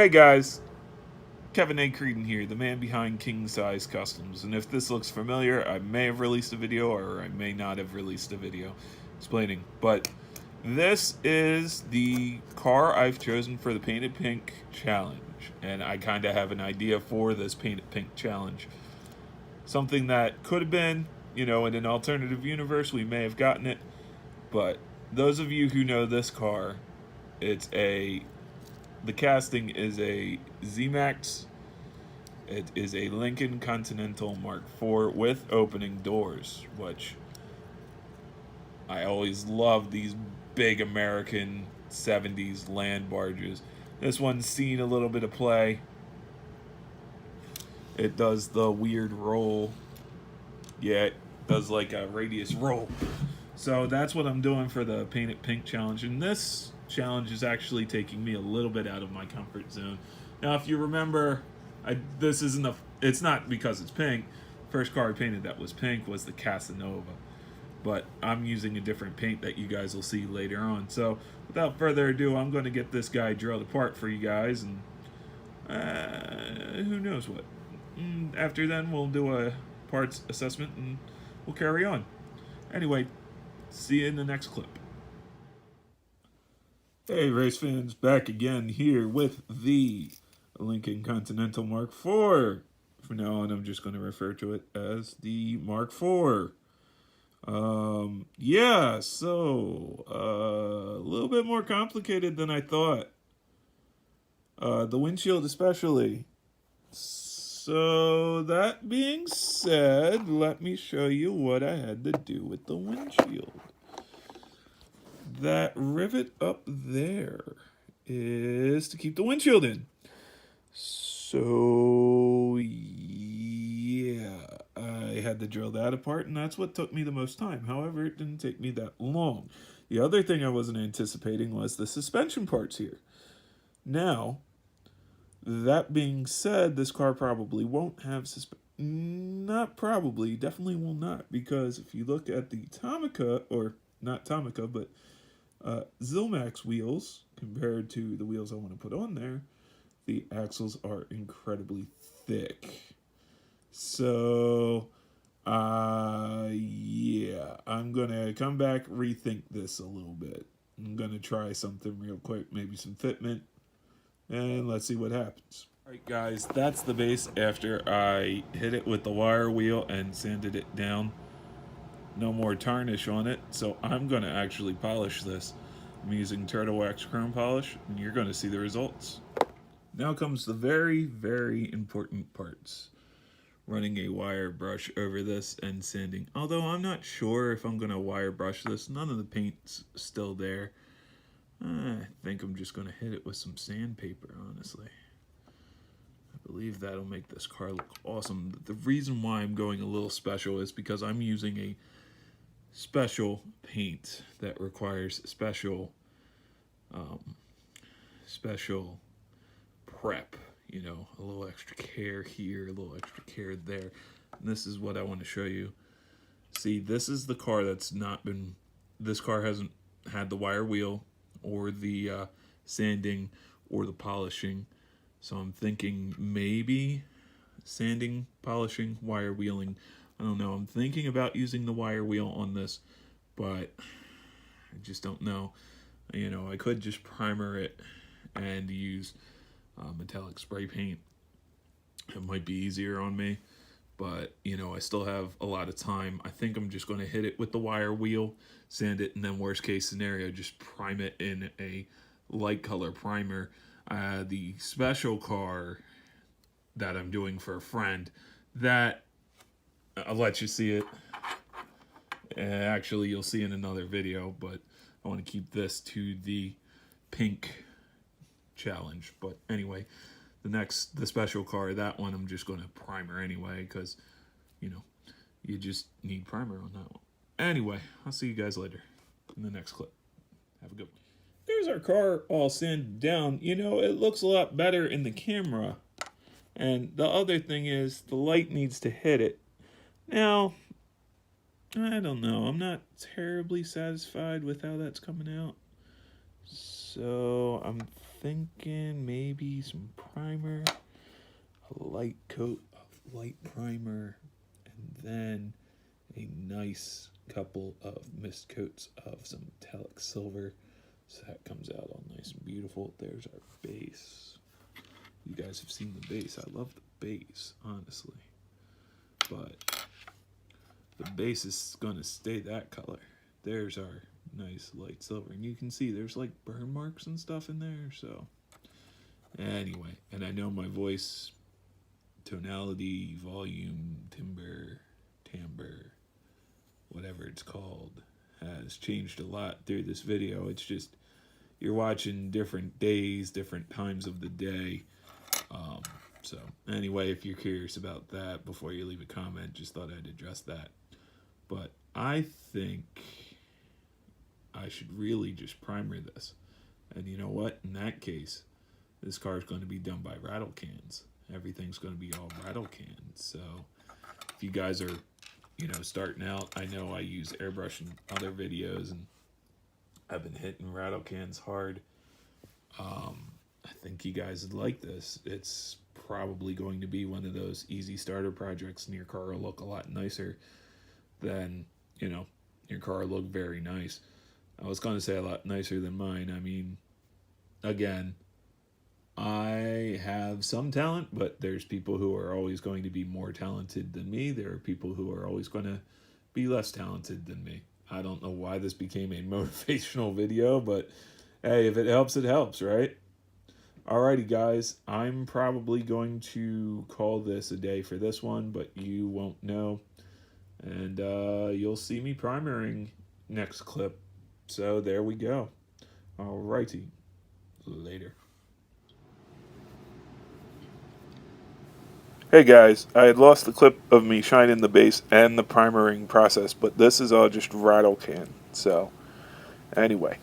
Hey guys, Kevin A. Creedon here, the man behind King Size Customs, and if this looks familiar, I may have released a video or I may not have released a video explaining, but this is the car I've chosen for the Painted Pink Challenge, and I kind of have an idea for this Painted Pink Challenge. Something that could have been, in an alternative universe, we may have gotten it, but those of you who know this car, the casting is a Z-Max. It is a Lincoln Continental Mark IV with opening doors, which I always love these big American 70s land barges. This one's seen a little bit of play. It does the weird roll. Yeah, it does like a radius roll. So that's what I'm doing for the Paint It Pink challenge. And this challenge is actually taking me a little bit out of my comfort zone. Now, if you remember, it's not because it's pink. First car I painted that was pink was the Casanova. But I'm using a different paint that you guys will see later on. So without further ado, I'm going to get this guy drilled apart for you guys. And who knows what. After then, we'll do a parts assessment and we'll carry on. Anyway, see you in the next clip. Hey race fans, back again here with the Lincoln Continental Mark IV. From now on, I'm just going to refer to it as the Mark IV. A little bit more complicated than I thought. The windshield especially. So that being said, let me show you what I had to do with the windshield. That rivet up there is to keep the windshield in. So yeah, I had to drill that apart, and that's what took me the most time. However, it didn't take me that long. The other thing I wasn't anticipating was the suspension parts here. Now, that being said, this car probably won't have not probably, definitely will not, because if you look at the Tomica, or not Tomica, but Zilmax wheels compared to the wheels I want to put on there, the axles are incredibly thick. So, yeah, I'm going to come back, rethink this a little bit. I'm going to try something real quick, maybe some fitment, and let's see what happens. Alright guys, that's the base after I hit it with the wire wheel and sanded it down. No more tarnish on it, so I'm going to actually polish this. I'm using Turtle Wax Chrome Polish, and you're going to see the results. Now comes the very, very important parts. Running a wire brush over this and sanding. Although I'm not sure if I'm going to wire brush this. None of the paint's still there. I think I'm just going to hit it with some sandpaper, honestly. I believe that'll make this car look awesome. The reason why I'm going a little special is because I'm using a special paint that requires special prep. A little extra care here, a little extra care there. And this is what I want to show you. See, this is the car this car hasn't had the wire wheel or the sanding or the polishing. So I'm thinking maybe sanding, polishing, wire wheeling. I don't know. I'm thinking about using the wire wheel on this, but I just don't know. I could just primer it and use metallic spray paint. It might be easier on me, but I still have a lot of time. I think I'm just going to hit it with the wire wheel, sand it, and then worst case scenario, just prime it in a light color primer. The special car that I'm doing for a friend, that I'll let you see it. Actually, you'll see in another video, but I want to keep this to the pink challenge. But anyway, the special car, that one I'm just going to primer anyway, because you just need primer on that one. Anyway, I'll see you guys later in the next clip. Have a good one. There's our car all sanded down. It looks a lot better in the camera. And the other thing is the light needs to hit it. Now, I don't know. I'm not terribly satisfied with how that's coming out. So I'm thinking maybe some primer, a light coat of light primer, and then a nice couple of mist coats of some metallic silver. So that comes out all nice and beautiful. There's our base. You guys have seen the base. I love the base, honestly. But the base is going to stay that color. There's our nice light silver. And you can see there's like burn marks and stuff in there. So anyway, and I know my voice, tonality, volume, timbre, whatever it's called, has changed a lot through this video. It's just, you're watching different days, different times of the day. So anyway, if you're curious about that, before you leave a comment, just thought I'd address that. But I think I should really just primer this. And you know what? In that case, this car is going to be done by rattle cans. Everything's going to be all rattle cans. So if you guys are, starting out, I know I use airbrush in other videos, and I've been hitting rattle cans hard. I think you guys would like this. It's probably going to be one of those easy starter projects, and your car will look a lot nicer than, your car will look very nice. I was going to say a lot nicer than mine. I mean, again, I have some talent, but there's people who are always going to be more talented than me. There are people who are always going to be less talented than me. I don't know why this became a motivational video, but hey, if it helps, it helps, right? Alrighty, guys, I'm probably going to call this a day for this one, but you won't know. And you'll see me primering next clip. So there we go. Alrighty, later. Hey guys, I had lost the clip of me shining the base and the primering process, but this is all just rattle can. So anyway.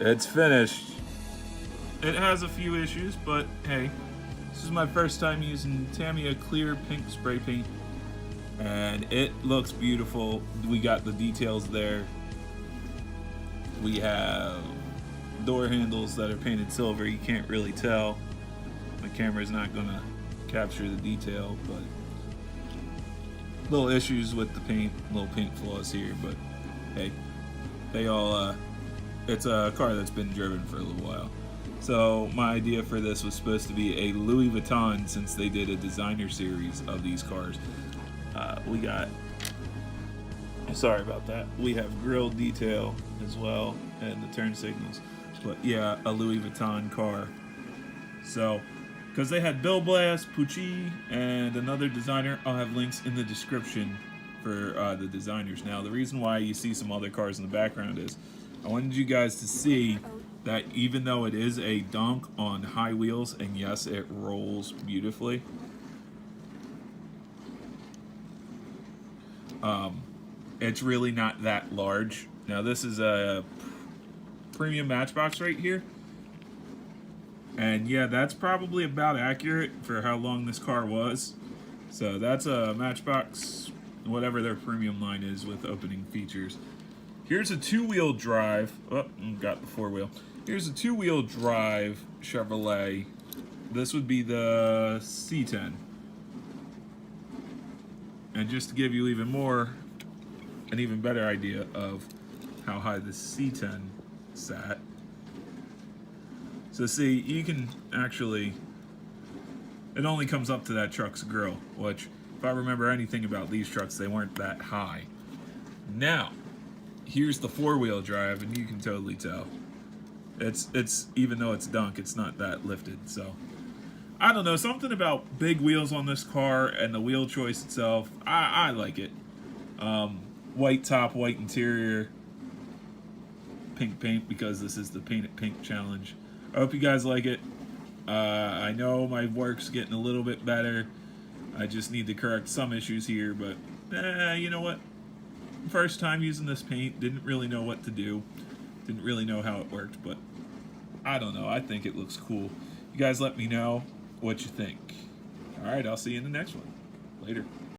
It's finished. It has a few issues, but hey, this is my first time using Tamiya clear pink spray paint, and it looks beautiful. We got the details there. We have door handles that are painted silver. You can't really tell. My camera's not gonna capture the detail, but little issues with the paint, little paint flaws here, but hey, they all it's a car that's been driven for a little while. So my idea for this was supposed to be a Louis Vuitton, since they did a designer series of these cars. We got, sorry about that, we have grille detail as well and the turn signals, but yeah, a Louis Vuitton car. So because they had Bill Blass, Pucci, and another designer, I'll have links in the description for the designers. Now the reason why you see some other cars in the background is I wanted you guys to see that even though it is a Donk on high wheels, and yes, it rolls beautifully, it's really not that large. Now this is a premium Matchbox right here, and yeah, that's probably about accurate for how long this car was. So that's a Matchbox, whatever their premium line is with opening features. Here's a two-wheel drive. Oh, got the four-wheel. Here's a two-wheel drive Chevrolet. This would be the C10. And just to give you even more an even better idea of how high the C10 sat. So see, you can actually, it only comes up to that truck's grill, which, if I remember anything about these trucks, they weren't that high. Now, here's the four-wheel drive, and you can totally tell. It's even though it's dunk, it's not that lifted, so. I don't know, something about big wheels on this car and the wheel choice itself, I like it. White top, white interior, pink paint, because this is the Paint It Pink challenge. I hope you guys like it. I know my work's getting a little bit better. I just need to correct some issues here, but you know what? First time using this paint, didn't really know what to do. Didn't really know how it worked, but I don't know. I think it looks cool. You guys let me know what you think. All right, I'll see you in the next one. Later.